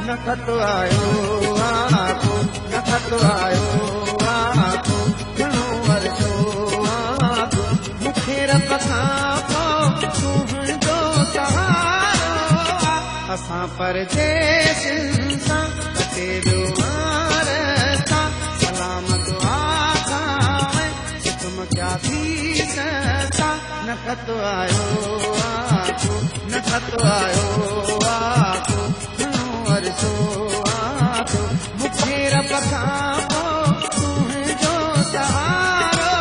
नखत आयो आको नखत आयो आको घणो वरसो आको मूंखे रब खां पोइ तुंहिंजो सहारो असां परदेसियुनि सां कटे वियो रस्ता सलामत आखां तुम क्या थी सता नखत आयो आको नखत आयो आको वरसो आको मूंखे रब खां पोइ तुंहिंजो सहारो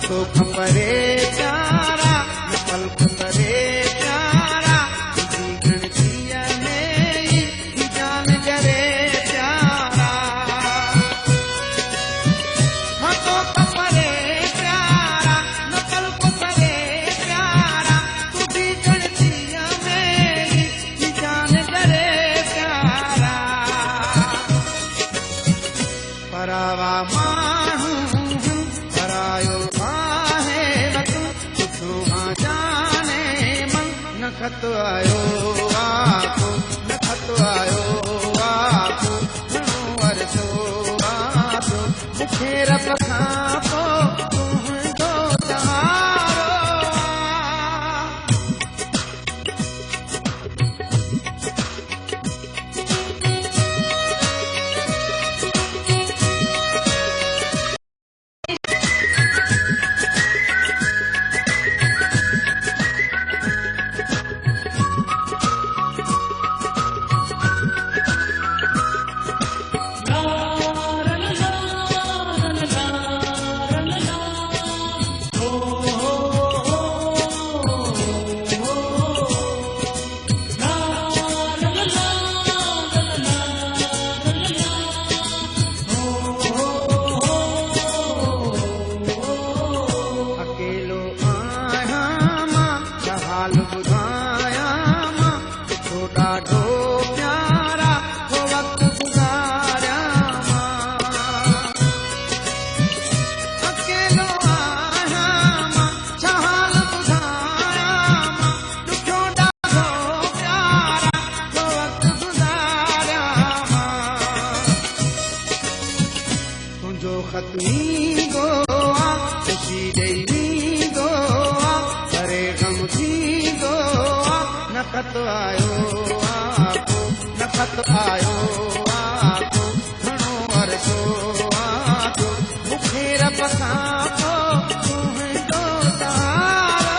तो खपरे प्यारा पल खपरे प्यारा तुझी गणतीअ में ही जान जरे प्यारा तो खपरे प्यारा पल खपरे प्यारा तुझी गणतीअ में ही जान जरे प्यारा परावा माण्हू परायो नखत आयो आको नखत आयो आको घणो वरसो आको मूंखे रब खां पोइ तुंहिंजो सहारो नखत आयो आको नखत आयो आको घणो वरसो आको मूंखे रब खां पोइ तुंहिंजो सहारो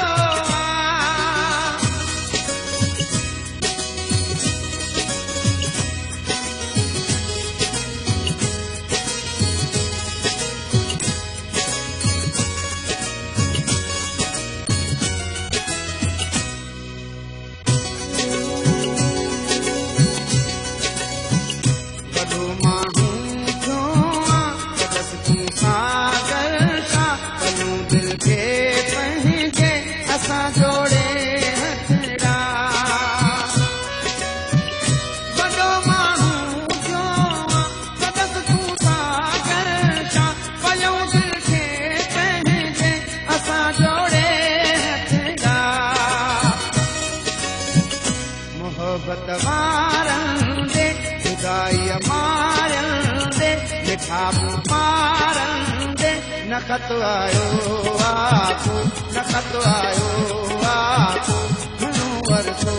मोहब्बत वारन दे खुदाई मारन दे मिठा मारन दे नखत आयो आको नखत आयो आको घणो वरसो